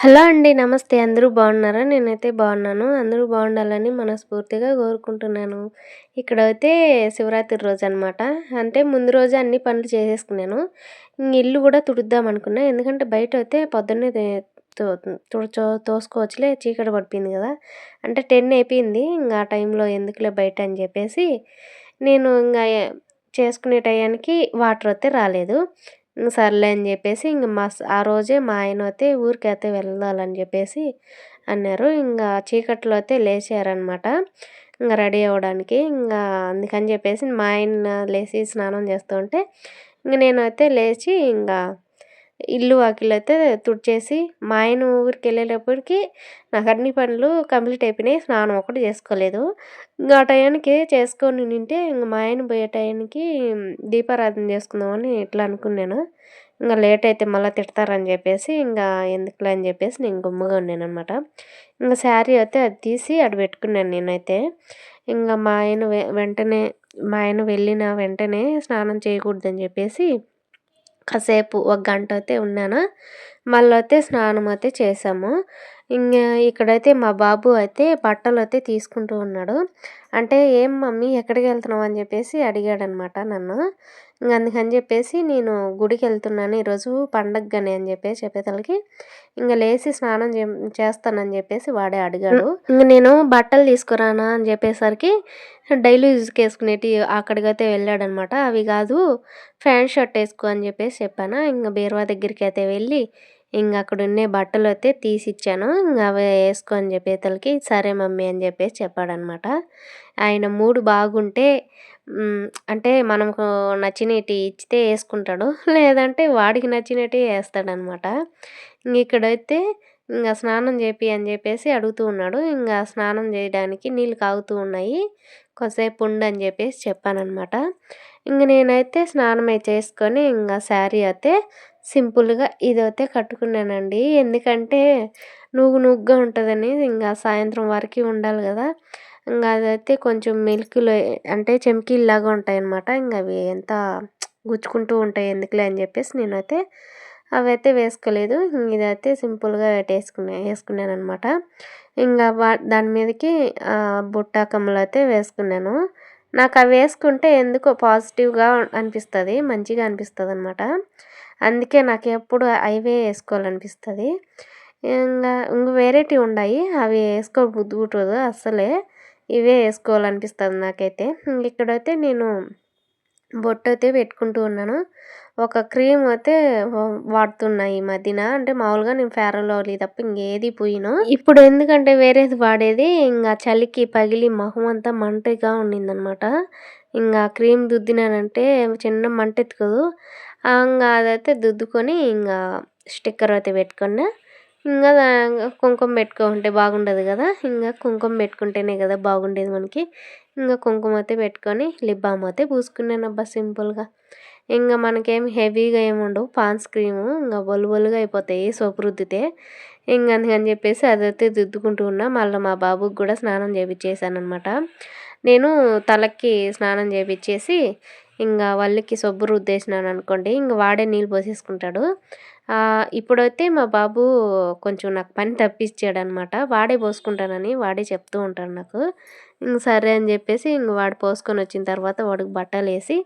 Hello అండి. నమస్తే. అందరూ బాగున్నారా? నేనైతే బాగున్నాను. అందరూ బాగుండాలని మనస్ఫూర్తిగా కోరుకుంటున్నాను. ఇక్కడైతే శివరాత్రి రోజనమాట. అంటే ముందు రోజే అన్ని పనులు చేసేసుకున్నాను. ఇల్లు కూడా తుడుద్దాం అనుకున్నా. ఎందుకంటే బయటైతే పొద్దున్నే తో తోసుకోవచ్చులే చీకటి పడిపోయింది కదా! అంటే 10 అయిపోయింది. ఆ టైంలో ఎందుకులే బయట అని చెప్పేసి నేను చేసుకునే టయానికి వాటర్ అయితే రాలేదు. సర్లే అని జెప్పేసి ఆ రోజే మా ఆయనైతే ఊరికైతే వెళ్ళాలని జెప్పేసి అన్నారు. చీకట్లో అయితే లేచారనమాట. రెడీ అవ్వడానికి. అందుకని జెప్పేసి మా ఆయన లేసి స్నానం చేస్తూ ఉంటే నేనైతే లేచి ఇల్లు వాకిలైతే తుడిచేసి మా ఆయన ఊరికెళ్ళేటప్పటికి నాకు అన్ని పనులు కంప్లీట్ అయిపోయినాయి. స్నానం ఒకటి చేసుకోలేదు. ఆ టయానికి చేసుకొనుండింటే మా ఆయన పోయే టయానికి దీపారాధన చేసుకుందామని ఇట్లా అనుకున్నాను. లేట్ అయితే మళ్ళా తిడతారని జెప్పేసి ఎందుకులే అని జెప్పేసి నేను గమ్ముగా ఉన్నాననమాట. శారీ అయితే అది తీసి ఆడ పెట్టుకున్నాను నేనైతే. మా ఆయన వెంటనే మా ఆయన వెళ్ళిన వెంటనే స్నానం చేయకూడదని జెప్పేసి కాసేపు ఒక గంట అయితే ఉన్నాను. మళ్ళైతే స్నానం అయితే చేశాము. ఇక్కడైతే మా బాబు అయితే బట్టలైతే తీసుకుంటూ ఉన్నాడు. అంటే "ఏం మమ్మీ ఎక్కడికెళ్తున్నావు" అని జెప్పేసి అడిగాడనమాట నన్ను. అందుకని జెప్పేసి నేను గుడికెళ్తున్నాను ఈరోజు పండగని అని జెప్పేసి చెప్పేతలకి లేసి స్నానం చేస్తానని జెప్పేసి వాడే అడిగాడు. నేను బట్టలు తీసుకురానా అని జెప్పేసరికి డైలీ యూజ్‌కేసుకునేటియి అక్కడికైతే వెళ్ళాడనమాట. అవి గాదు ప్యాంట్ షర్ట్ ఏసుకో అని జెప్పేసి చెప్పాను. బీరువా దగ్గరికైతే వెళ్ళి అక్కడున్నే బట్టలైతే తీసిచ్చాను. అవే ఏసుకో అని చెప్పేతలకి సరే మమ్మీ అని జెప్పేసి చెప్పాడనమాట. ఆయన మూడ్ బాగుంటే అంటే మనకు నచ్చినేటియి ఇచ్చితే ఏసుకుంటాడు. లేదంటే వాడికి నచ్చినటియి ఏస్తాడనమాట. ఇక్కడైతే స్నానం చేపి అని జెప్పేసి అడుగుతూ ఉన్నాడు. స్నానం చేయడానికి నీళ్ళు కాగుతూ ఉన్నాయి. కొద్దిసేపు ఉండు అని జెప్పేసి చెప్పాననమాట. నేనైతే స్నానం చేసుకొని శారీ అయితే సింపుల్‌గా ఇదైతే కట్టుకున్నానండి. ఎందుకంటే నుగ్గుగా ఉంటదని సాయంత్రం వరకి ఉండాలి గదా! అదైతే కొంచెం మిల్క్‌లో అంటే చెమ్కీల్లాగా ఉంటాయన్నమాట. అవి ఎంత గుచ్చుకుంటూ ఉంటాయి ఎందుకులే అని జెప్పేసి నేనైతే అవైతే వేసుకోలేదు. ఇదైతే సింపుల్‌గా ఏసుకున్నాననమాట. దాని మీదకి బుట్ట కమ్మలైతే వేసుకున్నాను. నాకవి వేసుకుంటే ఎందుకో పాజిటివ్‌గా అనిపిస్తది. మంచిగా అనిపిస్తదనమాట. అందుకే నాకెప్పుడు అవే ఏసుకోవాలనిపిస్తది. వేరేటివి ఉండాయి. అవి ఏసుకోబుద్ధి పుట్టదు అస్సలే. ఇవే ఏసుకోవాలనిపిస్తది నాకైతే. ఇక్కడైతే నేను బొట్టయితే పెట్టుకుంటూ ఉన్నాను. ఒక క్రీమ్ అయితే వాడుతున్నా ఈ మధ్యన. అంటే మామూలుగా నేను ఫెయిర్ అండ్ లవ్లీ తప్ప ఇంకేది పూయను. ఇప్పుడు ఎందుకంటే వేరేది వాడేది చలికి పగిలి మొహం అంతా మంటగా ఉండిందనమాట. క్రీమ్ దుద్దినానంటే చిన్న మంటెత్తుకోదు. అదైతే దుద్దుకొని స్టిక్కర్ అయితే పెట్టుకున్నా. దా కుంకుమ పెట్టుకుంటే బాగుండదు గదా! కుంకుమ పెట్టుకుంటేనే గదా బాగుండేది మనకి. కుంకుమ అయితే పెట్టుకొని లిప్ బామ్ అయితే పూసుకున్నానబ్బా సింపుల్‌గా. మనకేమి హెవీగా ఏముండవు. పాండ్స్ క్రీము బొల్లుగా అయిపోతాయి సోపు రుద్దితే. అందుకని జెప్పేసి అదైతే దుద్దుకుంటూ ఉన్నా. మళ్ళీ మా బాబుకి గూడా స్నానం చేపిచ్చేసాననమాట. నేను తలకి స్నానం చేపిచ్చేసి వళ్ళకి సబ్బు రుద్దేసినాననుకోండి వాడే నీళ్ళు పోసేసుకుంటాడు. ఇప్పుడైతే మా బాబు కొంచెం నాకు పని తప్పిచ్చాడనమాట. వాడే పోసుకుంటానని వాడే చెప్తూ ఉంటాడు నాకు. సరే అని జెప్పేసి వాడు పోసుకొనొచ్చిన తర్వాత వాడికి బట్టలేసి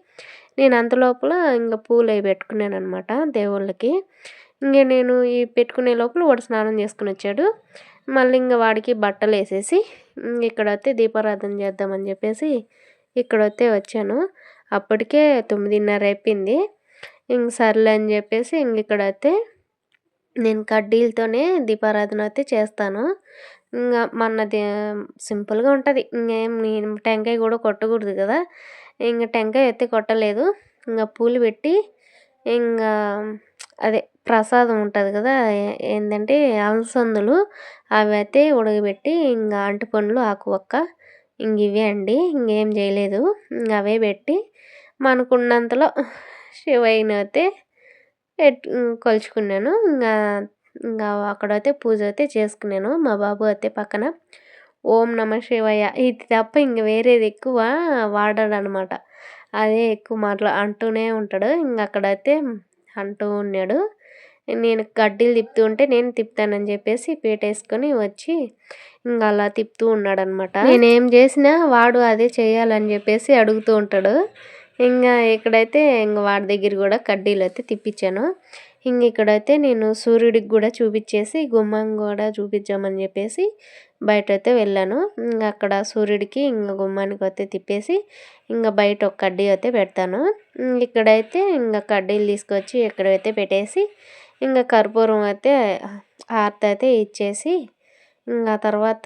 నేను అంతలోపల పూలవి పెట్టుకున్నాననమాట దేవుళ్ళకి. నేను ఈ పెట్టుకునే లోపల వాడు స్నానం చేసుకొనొచ్చాడు. మళ్ళీ వాడికి బట్టలేసేసి ఇక్కడైతే దీపారాధన చేద్దామని జెప్పేసి ఇక్కడైతే వచ్చాను. అప్పటికే 9:30 అయిపోయింది. సర్లే అని జెప్పేసి ఇక్కడైతే నేను కడ్డీలతోనే దీపారాధన అయితే చేస్తాను. మనది సింపుల్‌గా ఉంటది. నేను టెంకాయ గూడా కొట్టకూడదు గదా! టెంకాయ అయితే కొట్టలేదు. పూలు పెట్టి ఇంగా అదే ప్రసాదం ఉంటది గదా! ఏందంటే అలసందలు అవైతే ఉడకబెట్టి అరటిపండ్లు, ఆకు వక్క ఇవే అండి. ఇంగేం జేయలేదు. అవే పెట్టి మనకున్నంతలో శివయ్యనైతే కొలుచుకున్నాను. అక్కడైతే పూజ అయితే చేసుకున్నాను. మా బాబు అయితే పక్కన ఓం నమ శివాయ ఇది తప్ప వేరేది ఎక్కువ వాడడనమాట. అదే ఎక్కువ అంటూనే ఉంటాడు. అక్కడైతే అంటూ ఉన్నాడు. నేను కడ్డీలు తిప్పుతూ ఉంటే నేను తిప్పుతానని చెప్పేసి పీటేసుకొని వచ్చి ఇంక అలా తిప్పుతూ ఉన్నాడనమాట. నేనేం చేసినా వాడు అదే చేయాలని చెప్పేసి అడుగుతూ ఉంటాడు. ఇంకా ఇక్కడైతే ఇంక వాడి దగ్గర కూడా కడ్డీలు అయితే తిప్పించాను. ఇక్కడైతే నేను సూర్యుడికి కూడా చూపించేసి గుమ్మం కూడా చూపించామని చెప్పేసి బయటైతే వెళ్ళాను. అక్కడ సూర్యుడికి గుమ్మానికి అయితే తిప్పేసి బయట ఒక కడ్డీ అయితే పెడతాను. ఇక్కడైతే కడ్డీలు తీసుకొచ్చి ఇక్కడైతే పెట్టేసి కర్పూరం అయితే హారతి అయితే ఇచ్చేసి తర్వాత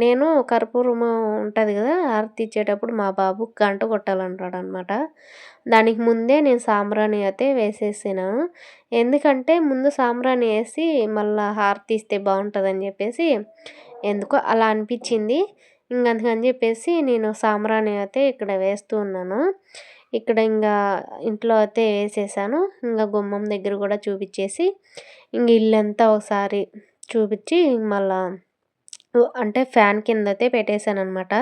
నేను కర్పూరము ఉంటుంది కదా, హారతి ఇచ్చేటప్పుడు మా బాబు గంట కొట్టాలంటాడనమాట. దానికి ముందే నేను సాంబ్రాణి అయితే వేసేసాను. ఎందుకంటే ముందు సాంబ్రాణి వేసి మళ్ళీ హారతి ఇస్తే బాగుంటుందని చెప్పేసి ఎందుకో అలా అనిపించింది. అందుకని చెప్పేసి నేను సాంబ్రాణి అయితే ఇక్కడ వేస్తూ ఉన్నాను. ఇక్కడ ఇంట్లో అయితే వేసేసాను. గుమ్మం దగ్గర కూడా చూపించేసి ఇల్లంతా ఒకసారి చూపించి మళ్ళా అంటే ఫ్యాన్ కింద అయితే పెట్టేశాను అనమాట.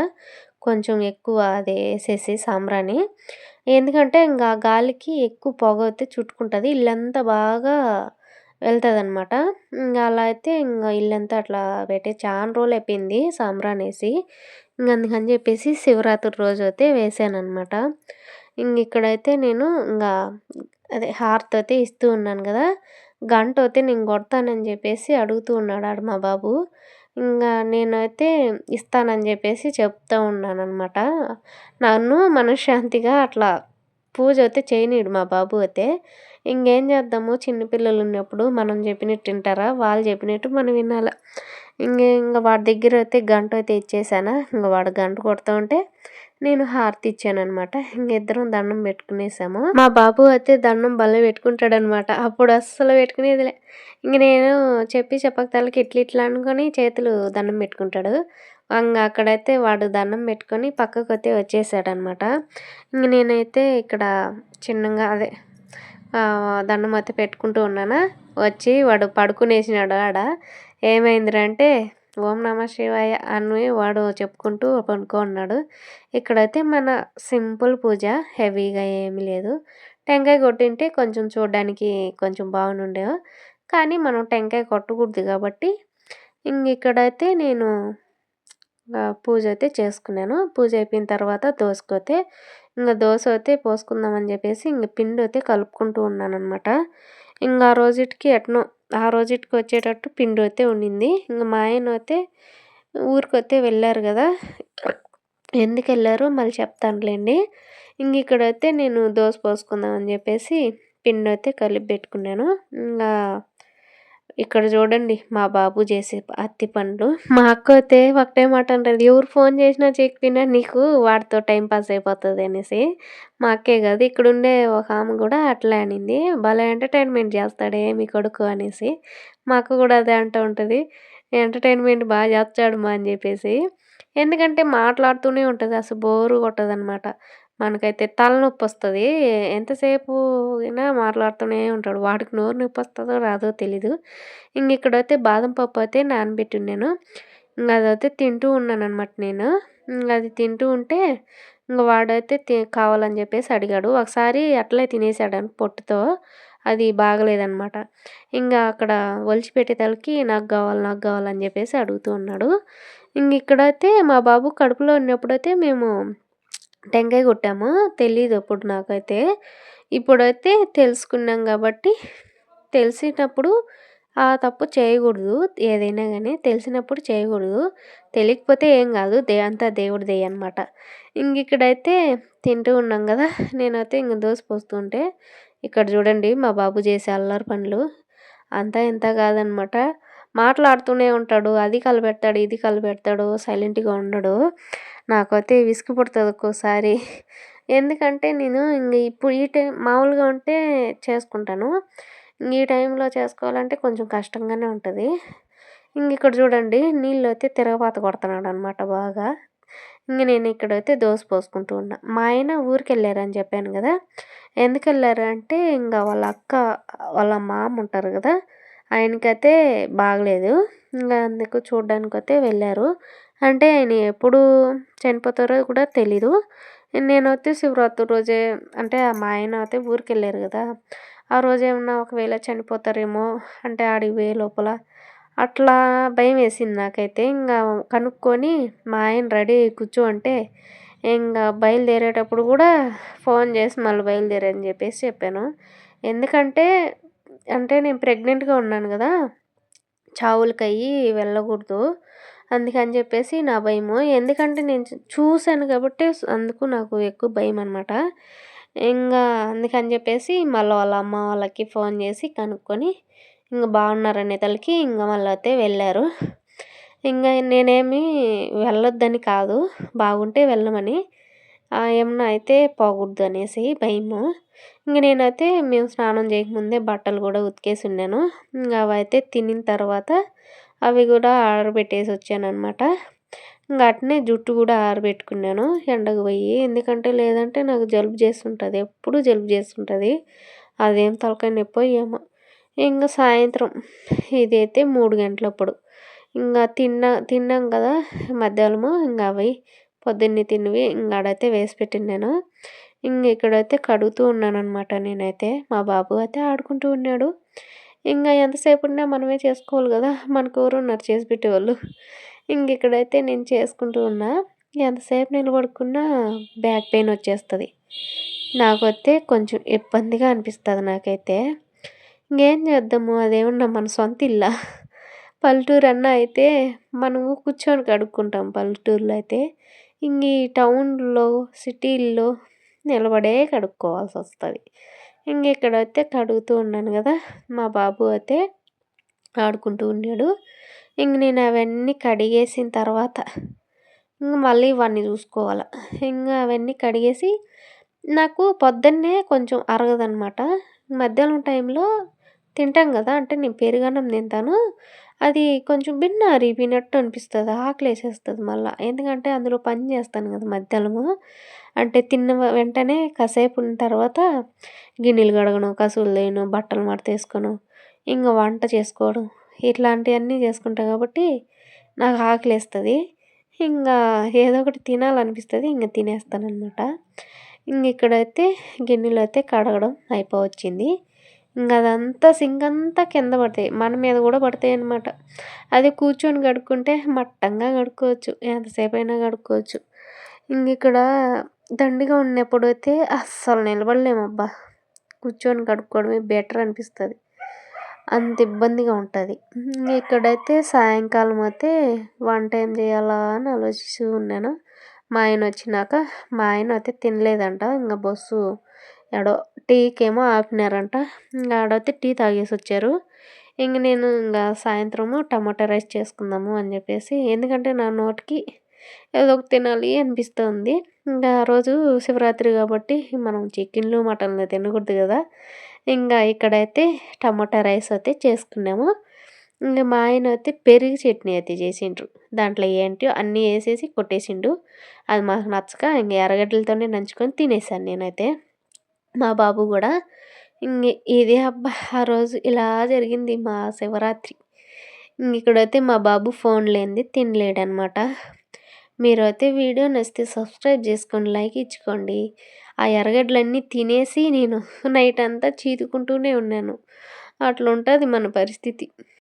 కొంచెం ఎక్కువ అది వేసేసి సాంబ్రాణి, ఎందుకంటే గాలికి ఎక్కువ పొగ అయితే చుట్టుకుంటుంది, ఇల్లంతా బాగా వెళ్తుంది అనమాట. అలా అయితే ఇల్లంతా అట్లా పెట్టి చాలా రోజులు అయిపోయింది సాంబ్రాణి వేసి. అందుకని చెప్పేసి శివరాత్రి రోజు అయితే వేసాను అనమాట. ఇక్కడైతే నేను అదే హారతి అయితే ఇస్తూ ఉన్నాను కదా, గంట అయితే నేను కొడతానని చెప్పేసి అడుగుతూ ఉన్నాడు మా బాబు. నేనైతే ఇస్తానని చెప్పేసి చెప్తూ ఉన్నానన్నమాట. నన్ను మనశ్శాంతిగా అట్లా పూజ అయితే చేయనీడు మా బాబు అయితే. ఇంకేం చేద్దాము, చిన్నపిల్లలు ఉన్నప్పుడు మనం చెప్పినట్టు వింటారా, వాళ్ళు చెప్పినట్టు మనం వినాల. వాడి దగ్గర అయితే గంట అయితే ఇచ్చేసాను. వాడు గంట కొడుతూ ఉంటే నేను హారతి ఇచ్చానమాట. ఇద్దరం దండం పెట్టుకునేసాము. మా బాబు అయితే దండం భలే పెట్టుకుంటాడనమాట. అప్పుడు అస్సలు పెట్టుకునేదిలే. నేను చెప్పక తలకి ఇట్లా అనుకొని చేతులు దండం పెట్టుకుంటాడు. అక్కడైతే వాడు దండం పెట్టుకొని పక్కకు అయితే వచ్చేసాడనమాట. నేనైతే ఇక్కడ చిన్నగా అదే దండం అయితే పెట్టుకుంటూ ఉన్నానా, వచ్చి వాడు పడుకునేసినాడు ఆడ. ఏమైందిరంటే ఓం నమ శివాయ అని వాడు చెప్పుకుంటూ పడుకున్నాడు. ఇక్కడైతే మన సింపుల్ పూజ, హెవీగా ఏమీ లేదు. టెంకాయ కొట్టింటే కొంచెం చూడడానికి కొంచెం బాగుండేవో, కానీ మనం టెంకాయ కొట్టకూడదు కాబట్టి ఇక్కడైతే నేను పూజ అయితే చేసుకున్నాను. పూజ అయిపోయిన తర్వాత దోసకైతే దోశ అయితే పోసుకుందామని చెప్పేసి పిండి అయితే కలుపుకుంటూ ఉన్నాను అనమాట. ఆ రోజుటికి ఎట్నో ఆ రోజుటికి వచ్చేటట్టు పిండి అయితే ఉండింది. మా ఆయన అయితే ఊరికైతే వెళ్ళారు కదా, ఎందుకు వెళ్ళారో మళ్ళీ చెప్తానులేండి. ఇక్కడైతే నేను దోశ పోసుకుందామని చెప్పేసి పిండి అయితే కలిపి పెట్టుకున్నాను. ఇక్కడ చూడండి మా బాబు చేసే అత్తి పనులు. మా అక్క అయితే ఒకటే మాట అంటది, ఎవరు ఫోన్ చేసినా చేయకపోయినా నీకు వాడితో టైం పాస్ అయిపోతుంది అనేసి. మా అక్కే కాదు, ఇక్కడ ఉండే ఒక ఆమె కూడా అట్లా అనింది, భలే ఎంటర్టైన్మెంట్ చేస్తాడే మీ కొడుకు అనేసి. మా అక్క కూడా అదే అంటూ ఉంటుంది, ఎంటర్టైన్మెంట్ బాగా చేస్తాడు మా అని చెప్పేసి. ఎందుకంటే మాట్లాడుతూనే ఉంటుంది, అసలు బోరు కొట్టదనమాట. మనకైతే తలనొప్పి వస్తుంది, ఎంతసేపు అయినా మాట్లాడుతూనే ఉంటాడు. వాడికి నోరు నొప్పి వస్తుందో రాదో తెలీదు. ఇక్కడైతే బాదం పప్పు అయితే నానబెట్టి ఉన్నాను. అదైతే తింటూ ఉన్నాను అనమాట నేను. అది తింటూ ఉంటే వాడైతే కావాలని చెప్పేసి అడిగాడు. ఒకసారి అట్లే తినేసాడు పొట్టుతో, అది బాగలేదనమాట. అక్కడ ఒలిచిపెట్టే తలకి నాకు కావాలని చెప్పేసి అడుగుతూ ఉన్నాడు. ఇక్కడైతే మా బాబు కడుపులో ఉన్నప్పుడైతే మేము టెంకాయ కొట్టాము, తెలీదు అప్పుడు నాకైతే. ఇప్పుడైతే తెలుసుకున్నాం కాబట్టి, తెలిసినప్పుడు ఆ తప్పు చేయకూడదు, ఏదైనా కానీ తెలిసినప్పుడు చేయకూడదు. తెలియకపోతే ఏం కాదు, అంతా దేవుడి దయ అనమాట. ఇక్కడైతే తింటూ ఉన్నాం కదా, నేనైతే దోశ పోస్తుంటే ఇక్కడ చూడండి మా బాబు చేసే అల్లరి పనులు. అంతా ఇంత కాదనమాట, మాట్లాడుతూనే ఉంటాడు, అది కలిపెడతాడు ఇది కలిపెడతాడు, సైలెంట్గా ఉండడు. నాకైతే విసుగు పుడుతుంది ఒక్కోసారి. ఎందుకంటే నేను ఇప్పుడు ఈ టైం మామూలుగా ఉంటే చేసుకుంటాను, ఈ టైంలో చేసుకోవాలంటే కొంచెం కష్టంగానే ఉంటుంది. ఇక్కడ చూడండి నీళ్ళు అయితే తిరగపాత కొడుతున్నాడు అనమాట బాగా. నేను ఇక్కడైతే దోశ పోసుకుంటూ ఉన్నా. మా ఆయన ఊరికి వెళ్ళారని చెప్పాను కదా, ఎందుకు వెళ్ళారు అంటే వాళ్ళ అక్క వాళ్ళ మామ ఉంటారు కదా, ఆయనకైతే బాగలేదు. అందుకు చూడ్డానికి అయితే వెళ్ళారు. అంటే ఆయన ఎప్పుడు చనిపోతారో కూడా తెలీదు. నేనైతే శివరాత్రి రోజే, అంటే మా ఆయన అయితే ఊరికి వెళ్ళారు కదా, ఆ రోజేమన్నా ఒకవేళ చనిపోతారేమో అంటే ఆడికి పోయే లోపల అట్లా భయమేసింది నాకైతే. కనుక్కొని మా ఆయన రెడీ అయ్యి కూర్చో అంటే బయలుదేరేటప్పుడు కూడా ఫోన్ చేసి మళ్ళీ బయలుదేరని చెప్పాను. ఎందుకంటే అంటే నేను ప్రెగ్నెంట్‌గా ఉన్నాను గదా! చావులకయ్యి వెళ్ళకూడదు. అందుకని చెప్పేసి నా భయము. ఎందుకంటే నేను చూసాను కాబట్టి అందుకు నాకు ఎక్కువ భయమనమాట. అందుకని చెప్పేసి మళ్ళీ వాళ్ళ అమ్మ వాళ్ళకి ఫోన్ చేసి కనుక్కొని బాగున్నారనేతలకి మళ్ళీ అయితే వెళ్ళారు. నేనేమి వెళ్ళొద్దని కాదు, బాగుంటే వెళ్ళమని. ఏమన్నా అయితే పోకూడదు అనేసి భయము. నేనైతే మేము స్నానం చేయకముందే బట్టలు కూడా ఉతికేసి ఉన్నాను. అవైతే తినిన తర్వాత అవి కూడా ఆరబెట్టేసి వచ్చాననమాట. అట్నే జుట్టు కూడా ఆరబెట్టుకున్నాను ఎండకు పోయి. ఎందుకంటే లేదంటే నాకు జలుబు చేస్తుంటుంది, ఎప్పుడు జలుబు చేస్తుంటుంది. అదేం తలకాయ నొప్పో ఏమో. సాయంత్రం ఇదైతే 3 గంటలప్పుడు తిన్నాం కదా మధ్యాహ్నము. అవి పొద్దున్నే తిన్నవి ఆడైతే వేసి పెట్టినాను. ఇక్కడైతే కడుగుతూ ఉన్నాననమాట నేనైతే. మా బాబు అయితే ఆడుకుంటూ ఉన్నాడు. ఎంతసేపు ఉన్నా మనమే చేసుకోవాలి కదా, మనకు ఎవరున్నారు చేసి పెట్టేవాళ్ళు. ఇక్కడైతే నేను చేసుకుంటూ ఉన్నా. ఎంతసేపు నిలబడుకున్నా బ్యాక్ పెయిన్ వచ్చేస్తుంది. నాకైతే కొంచెం ఇబ్బందిగా అనిపిస్తుంది నాకైతే. ఇంకేం చేద్దాము, అదేమన్నా మన సొంత ఇల్లా? పల్లెటూరు అన్న అయితే మనము కూర్చొని కడుక్కుంటాం పల్లెటూరులో అయితే. ఈ టౌన్లో సిటీల్లో నిలబడే కడుక్కోవాల్సి వస్తుంది. ఇక్కడైతే కడుగుతూ ఉన్నాను కదా, మా బాబు అయితే ఆడుకుంటూ ఉన్నాడు. నేను అవన్నీ కడిగేసిన తర్వాత మళ్ళీ ఇవన్నీ చూసుకోవాలి. అవన్నీ కడిగేసి నాకు పొద్దున్నే కొంచెం అరగదనమాట. మధ్యాహ్నం టైంలో తింటాం కదా, అంటే నేను పెరుగన్నం తింటాను. అది కొంచెం భిన్న అరిగిపోయినట్టు అనిపిస్తుంది, ఆకలేసేస్తుంది మళ్ళీ. ఎందుకంటే అందులో పని చేస్తాను కదా మధ్యాహ్నము. అంటే తిన్న వెంటనే కాసేపు ఉన్న తర్వాత గిన్నెలు కడగను, కసువులు తేయను, బట్టలు మడతేసుకోను, వంట చేసుకోవడం ఇట్లాంటివన్నీ చేసుకుంటా కాబట్టి నాకు ఆకలేస్తుంది. ఏదో ఒకటి తినాలనిపిస్తుంది, తినేస్తాననమాట. ఇక్కడైతే గిన్నెలు అయితే కడగడం అయిపోవచ్చింది. అదంతా సింక్ అంతా కింద పడతాయి, మన మీద కూడా పడతాయి అన్నమాట. అది కూర్చొని కడుక్కుంటే మట్టంగా కడుక్కోవచ్చు, ఎంతసేపు అయినా కడుక్కోవచ్చు. ఇక్కడ దండిగా ఉన్నప్పుడు అయితే అస్సలు నిలబడలేమబ్బా. కూర్చొని కడుక్కోవడమే బెటర్ అనిపిస్తుంది, అంత ఇబ్బందిగా ఉంటుంది. ఇక్కడైతే సాయంకాలం అయితే వంట ఏం చేయాలా అని ఆలోచిస్తూ ఉన్నాను. మా ఆయన వచ్చినాక మా ఆయన అయితే తినలేదంట. బస్సు ఎడో టీకేమో ఆపినారంట. ఆడైతే టీ తాగేసి వచ్చారు. నేను సాయంత్రము టమాటా రైస్ చేసుకుందాము అని చెప్పేసి, ఎందుకంటే నా నోటికి ఏదో ఒకటి తినాలి అనిపిస్తుంది. ఆ రోజు శివరాత్రి కాబట్టి మనం చికెన్లు మటన్లు తినకూడదు కదా. ఇక్కడైతే టమాటా రైస్ అయితే చేసుకున్నాము. మా ఆయన అయితే పెరుగు చట్నీ అయితే చేసిండ్రు. దాంట్లో ఏంటో అన్నీ వేసేసి కొట్టేసిండు. అది మాకు నచ్చక ఎర్రగడ్డలతోనే నంచుకొని తినేసాను నేనైతే, మా బాబు కూడా. ఇది అబ్బా ఆ రోజు ఇలా జరిగింది మా శివరాత్రి. ఇక్కడైతే మా బాబు ఫోన్ లేనిది తినలేడనమాట. మీరైతే వీడియో నచ్చితే సబ్స్క్రైబ్ చేసుకొని లైక్ ఇచ్చుకోండి. ఆ ఎర్రగడ్డలన్నీ తినేసి నేను నైట్ అంతా చీదుకుంటూనే ఉన్నాను. అట్లుంటుంది మన పరిస్థితి.